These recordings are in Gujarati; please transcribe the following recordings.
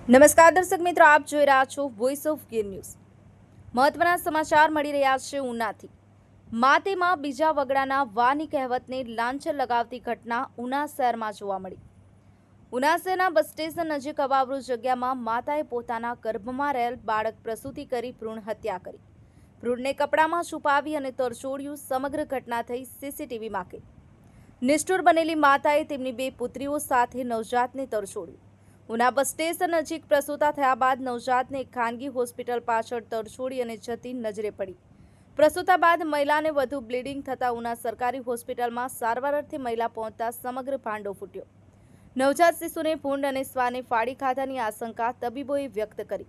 નમસ્કાર દર્શક મિત્રો, આપ જોઈ રહ્યા છો વોઇસ ઓફ ગીર ન્યૂઝ। મહત્વના સમાચાર મળી રહ્યા છે ઉનાથી। માતેમાં બીજા વગડાના વાની કહેવતને લાંછન લગાવતી ઘટના ઉના શહેરમાં જોવા મળી। ઉના શહેરના બસ સ્ટેશન નજીક અવાવરૂ જગ્યામાં માતાએ પોતાના ગર્ભમાં રહેલ બાળક પ્રસૂતિ કરી ભ્રૂણ હત્યા કરી। ભ્રૂણને કપડામાં છુપાવી અને તરછોડ્યું। સમગ્ર ઘટના થઈ સીસીટીવીમાં કેદ। નિષ્ઠુર બનેલી માતાએ તેમની બે પુત્રીઓ સાથે નવજાતને તરછોડ્યું। ઉના બસ સ્ટેશન નજીક પ્રસૂતા થયા બાદ નવજાતને એક ખાનગી હોસ્પિટલ પાછળ તરછોડી અને જતી નજરે પડી। પ્રસૂતા બાદ મહિલાને વધુ બ્લીડિંગ થતા ઉના સરકારી હોસ્પિટલમાં સારવાર અર્થે મહિલા પહોંચતા સમગ્ર ભાંડો ફૂટ્યો। નવજાત શિશુને ભૂંડ અને શ્વાને ફાડી ખાધાની આશંકા તબીબોએ વ્યક્ત કરી।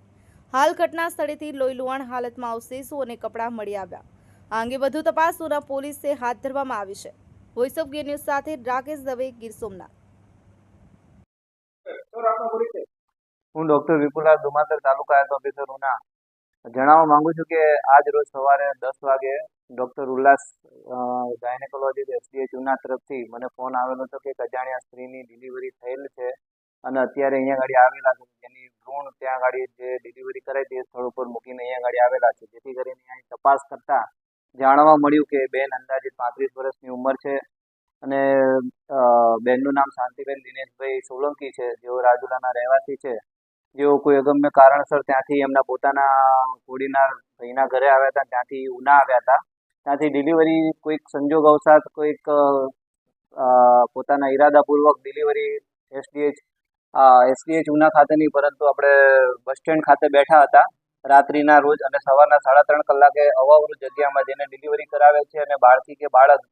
હાલ ઘટના સ્થળેથી લોહીલુહાણ હાલતમાં અવશેષો અને કપડાં મળી આવ્યા। આ અંગે વધુ તપાસ ઉના પોલીસે હાથ ધરવામાં આવી છે। વોઇસ ઓફ ગીર ન્યૂઝ સાથે રાકેશ દવે, ગીર સોમનાથ। હું ડોક્ટર વિપુલાલ દુમાતર, તાલુકા હેલ્થ ઓફિસર ઉના જણાવવા માંગુ છું કે આજ રોજ સવારે 10 વાગે ડોક્ટર ઉલ્લાસ ગાયનેકોલોજીસ્ટ એસડીએચ ઉના તરફથી મને ફોન આવેલો હતો કે અજાણ્યા સ્ત્રીની ડિલિવરી થયેલ છે અને અત્યારે અહીંયા ગાડી આવેલા છે। જેની ભ્રૂણ ત્યાં ગાડી જે ડિલિવરી કરાય તે સ્થળ ઉપર મૂકીને અહીંયા ગાડી આવેલા છે। જેથી કરીને અહીં તપાસ કરતા જાણવા મળ્યું કે બેન અંદાજિત 35 વર્ષની ઉંમર છે અને બેનનું નામ શાંતિબેન દિનેશભાઈ સોલંકી છે, જેઓ રાજુલાના રહેવાસી છે। જેઓ કોઈ અગમ્ય કારણસર ત્યાંથી એમના પોતાના કોડીનાર ભાઈના ઘરે આવ્યા હતા, ત્યાંથી ઉના આવ્યા હતા। ત્યાંથી ડિલિવરી કોઈક સંજોગ અવસાદ કોઈક પોતાના ઈરાદાપૂર્વક ડિલિવરી એસડીએચ ઉના ખાતેની, પરંતુ આપણે બસ સ્ટેન્ડ ખાતે બેઠા હતા રાત્રિના રોજ અને સવારના 3:30 કલાકે અવાવરૂ જગ્યામાં જેને ડિલિવરી કરાવે છે અને બાળકી કે બાળક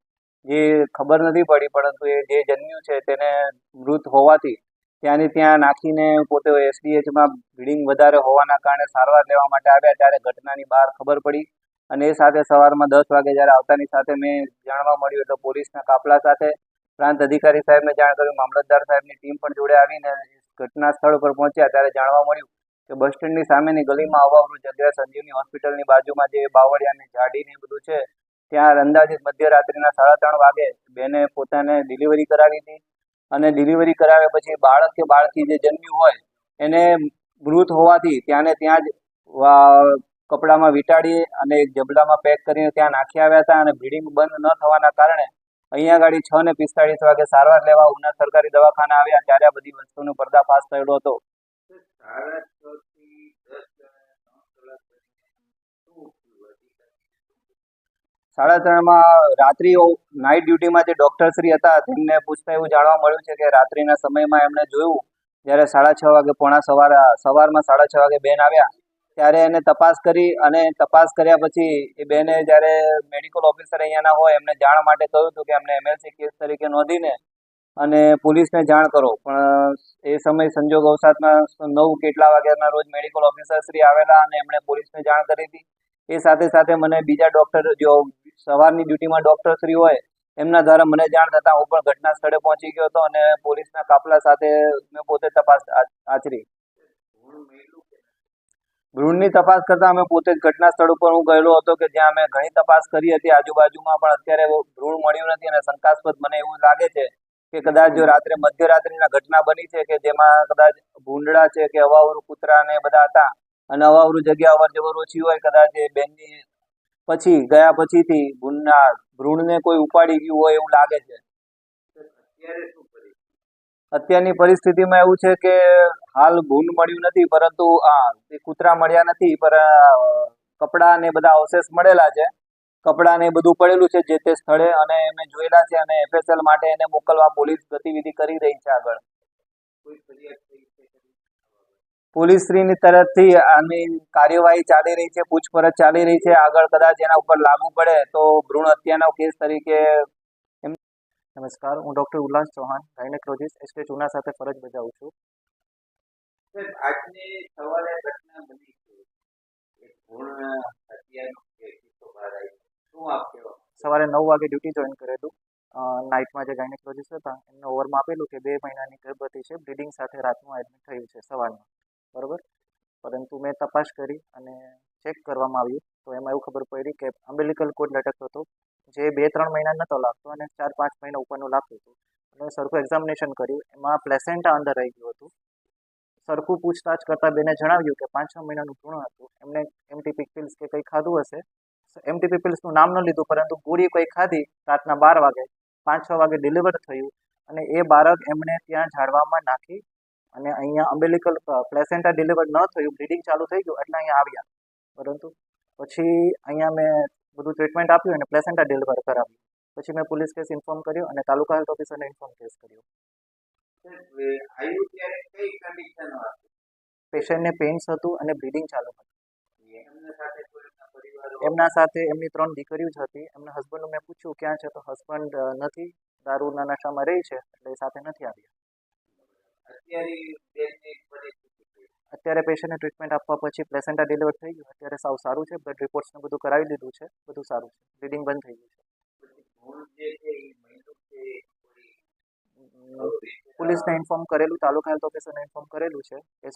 જે ખબર નથી પડી, પરંતુ એ જે જન્મ્યું છે તેને મૃત હોવાથી ત્યાંની ત્યાં નાખીને પોતે એસડીએચમાં બ્લીડિંગ વધારે હોવાના કારણે સારવાર લેવા માટે આવ્યા। ત્યારે ઘટનાની બહાર ખબર પડી અને એ સાથે સવારમાં 10 વાગે જ્યારે આવતાની સાથે મેં જાણવા મળ્યું એટલે પોલીસના કાફલા સાથે પ્રાંત અધિકારી સાહેબને જાણ કર્યું। મામલતદાર સાહેબની ટીમ પણ જોડે આવીને ઘટના સ્થળ પર પહોંચ્યા ત્યારે જાણવા મળ્યું કે બસ સ્ટેન્ડની સામેની ગલીમાં અવાવરૂ જગ્યાએ સંજીવની હોસ્પિટલની બાજુમાં જે બાવળિયાની ઝાડીને બધું છે ત્યાં અંદાજિત મધ્યરાત્રિના 3:30 વાગે બેને પોતાને ડિલિવરી કરાવી હતી અને ડિલિવરી કરાવ્યા પછી બાળક કે બાળકી જે જન્મ્યું હોય એને મૃત હોવાથી ત્યાંને ત્યાં જ કપડામાં વીંટાળી અને એક જબલામાં પેક કરીને ત્યાં નાખી આવ્યા હતા અને બ્લીડિંગ બંધ ન થવાના કારણે અહીંયા ગાડી 6:45 વાગે સારવાર લેવા ઉના સરકારી દવાખાના આવ્યા ત્યારે આ બધી વસ્તુનો પર્દાફાશ થયેલો હતો। 3:30 રાત્રિ નાઇટ ડ્યુટીમાં જે ડોક્ટર શ્રી હતા તેમને પૂછતા એવું જાણવા મળ્યું છે કે રાત્રિના સમયમાં એમણે જોયું જ્યારે 6:30 વાગે સવારમાં 6:30 વાગે બેન આવ્યા ત્યારે એને તપાસ કરી અને તપાસ કર્યા પછી એ બેને જ્યારે મેડિકલ ઓફિસર અહીંયાના હોય એમને જાણ માટે કહ્યું હતું કે એમને એમએલસી કેસ તરીકે નોંધીને અને પોલીસને જાણ કરો, પણ એ સમય સંજોગ અવસાદમાં 9 કેટલા વાગ્યાના રોજ મેડિકલ ઓફિસર શ્રી આવેલા અને એમણે પોલીસને જાણ કરી હતી। એ સાથે સાથે મને બીજા ડોક્ટર જો સવારની ડ્યુટીમાં ડોક્ટર શ્રી હોય એમના દ્વારા મને જાણ થતાં હું પણ ઘટના સ્થળે પહોંચી ગયો હતો અને પોલીસના કાફલા સાથે મેં પોતે તપાસ આચરી। ભ્રૂણની તપાસ કરતા અમે પોતે જ ઘટના સ્થળ ઉપર હું ગયેલો હતો કે જ્યાં અમે ઘણી તપાસ કરી હતી આજુબાજુમાં, પણ અત્યારે ભ્રૂણ મળ્યું નથી અને શંકાસ્પદ મને એવું લાગે છે કે કદાચ જો મધ્યરાત્રિના ઘટના બની છે કે જેમાં કદાચ ભૂંડડા છે કે અવાવરૂ કૂતરા ને બધા હતા અને અવાવરૂ જગ્યા અવર જવર ઓછી હોય, કદાચ એ બેનની પછી ગયા પછીથી ભ્રૂણને કોઈ ઉપાડી ગયું હોય એવું લાગે છે। અત્યારની પરિસ્થિતિમાં એવું છે કે હાલ ભૂંડ મળ્યું નથી, પરંતુ કૂતરા મળ્યા નથી, પર કપડાં ને બધા અવશેષ મળેલા છે। કપડાં ને બધું પડેલું છે જે તે સ્થળે અને મેં જોયેલા છે અને એફએસએલ માટે એને મોકલવા પોલીસ ગતિવિધિ કરી રહી છે। આગળ પોલીસ શ્રીની તરફથી આની કાર્યવાહી ચાલી રહી છે, પૂછપરછ ચાલી રહી છે। આગળ કદાચ એના ઉપર લાગુ પડે તો ભ્રૂણ હત્યાનો કેસ તરીકે। નમસ્કાર, હું ડોક્ટર ઉલ્લાસ ચૌહાણ, ગાયનેકોલોજીસ્ટ એસડીએચ ઉના સાથે ફરજ બજાવું છું। આજની સવારે ઘટના બની છે, એક ભ્રૂણ હત્યાનો કિસ્સો બહાર આવ્યો, શું આપ કહેવા? સવારે 9 વાગે ડ્યુટી જોઈન કરેલું। નાઇટમાં જે ગાયનેકોલોજીસ્ટ હતા એમને ઓવરમાં આપેલું કે 2 મહિનાની ગર્ભવતી છે, બ્લીડિંગ સાથે રાતનું એડમિટ થયું છે સવારમાં, બરાબર। પરંતુ મેં તપાસ કરી અને ચેક કરવામાં આવ્યું તો એમાં એવું ખબર પડી કે અમ્બિલિકલ કોર્ડ લટકતો હતો જે 2-3 મહિના નહોતો લાગતો અને 4-5 મહિના ઉપરનું લાગતું હતું અને સરખું એક્ઝામિનેશન કર્યું, એમાં પ્લેસેન્ટા અંદર રહી ગયું હતું। સરખું પૂછતાછ કરતાં બેને જણાવ્યું કે 5-6 મહિનાનું ભ્રૂણ હતું. એમને એમટીપી પિલ્સ કે કંઈ ખાધું હશે. એમટીપી પિલ્સનું નામ ન લીધું, પરંતુ ગોળી કંઈ ખાધી રાતના 12 વાગે, 5-6 વાગે ડિલિવર થયું અને એ બાળક એમણે ત્યાં ઝાડવામાં નાખી અને અહીંયા અમ્બિલિકલ પ્લેસેન્ટા ડિલિવર ન થયું, બ્લીડિંગ ચાલુ થઈ ગયું એટલે અહીંયા આવ્યા. પરંતુ પછી અહીંયા મેં બધું ટ્રીટમેન્ટ આપ્યું અને પ્લેસેન્ટા ડિલિવર કરાવ્યું. પછી મેં પોલીસ કેસ ઇન્ફોર્મ કર્યો અને તાલુકા હેલ્થ ઓફિસરને ઇન્ફોર્મ કેસ કર્યો. આવ્યું ત્યારે કઈ કન્ડિશન હતી? પેશન્ટને પેઇન્સ હતું અને બ્લીડિંગ ચાલુ હતું. એમના સાથે કોઈ એમના પરિવારો? એમના સાથે એમની 3 દીકરીઓ જ હતી. એમના હસબન્ડનું મેં પૂછ્યું ક્યાં છે, તો હસબન્ડ નથી, દારૂના નશામાં રહી છે, એટલે એ સાથે નથી આવ્યા. અત્યારે બેનની પરિસ્થિતિ કેવી? અત્યારે પેશન્ટને ટ્રીટમેન્ટ આપવા પછી પ્લેસેન્ટા ડિલિવર થઈ ગયું. અત્યારે સાવ સારું છે. બ્લડ રિપોર્ટ્સને બધું કરાવી દીધું છે. બધું સારું છે. બ્લીડિંગ બંધ થઈ ગયું છે. પછી ભૂણ જે છે એ મહિલું છે કોઈ પોલીસને ઇન્ફોર્મ કરેલું, તાલુકા હેલ્થ ઓફિસરને ઇન્ફોર્મ કરેલું છે. એ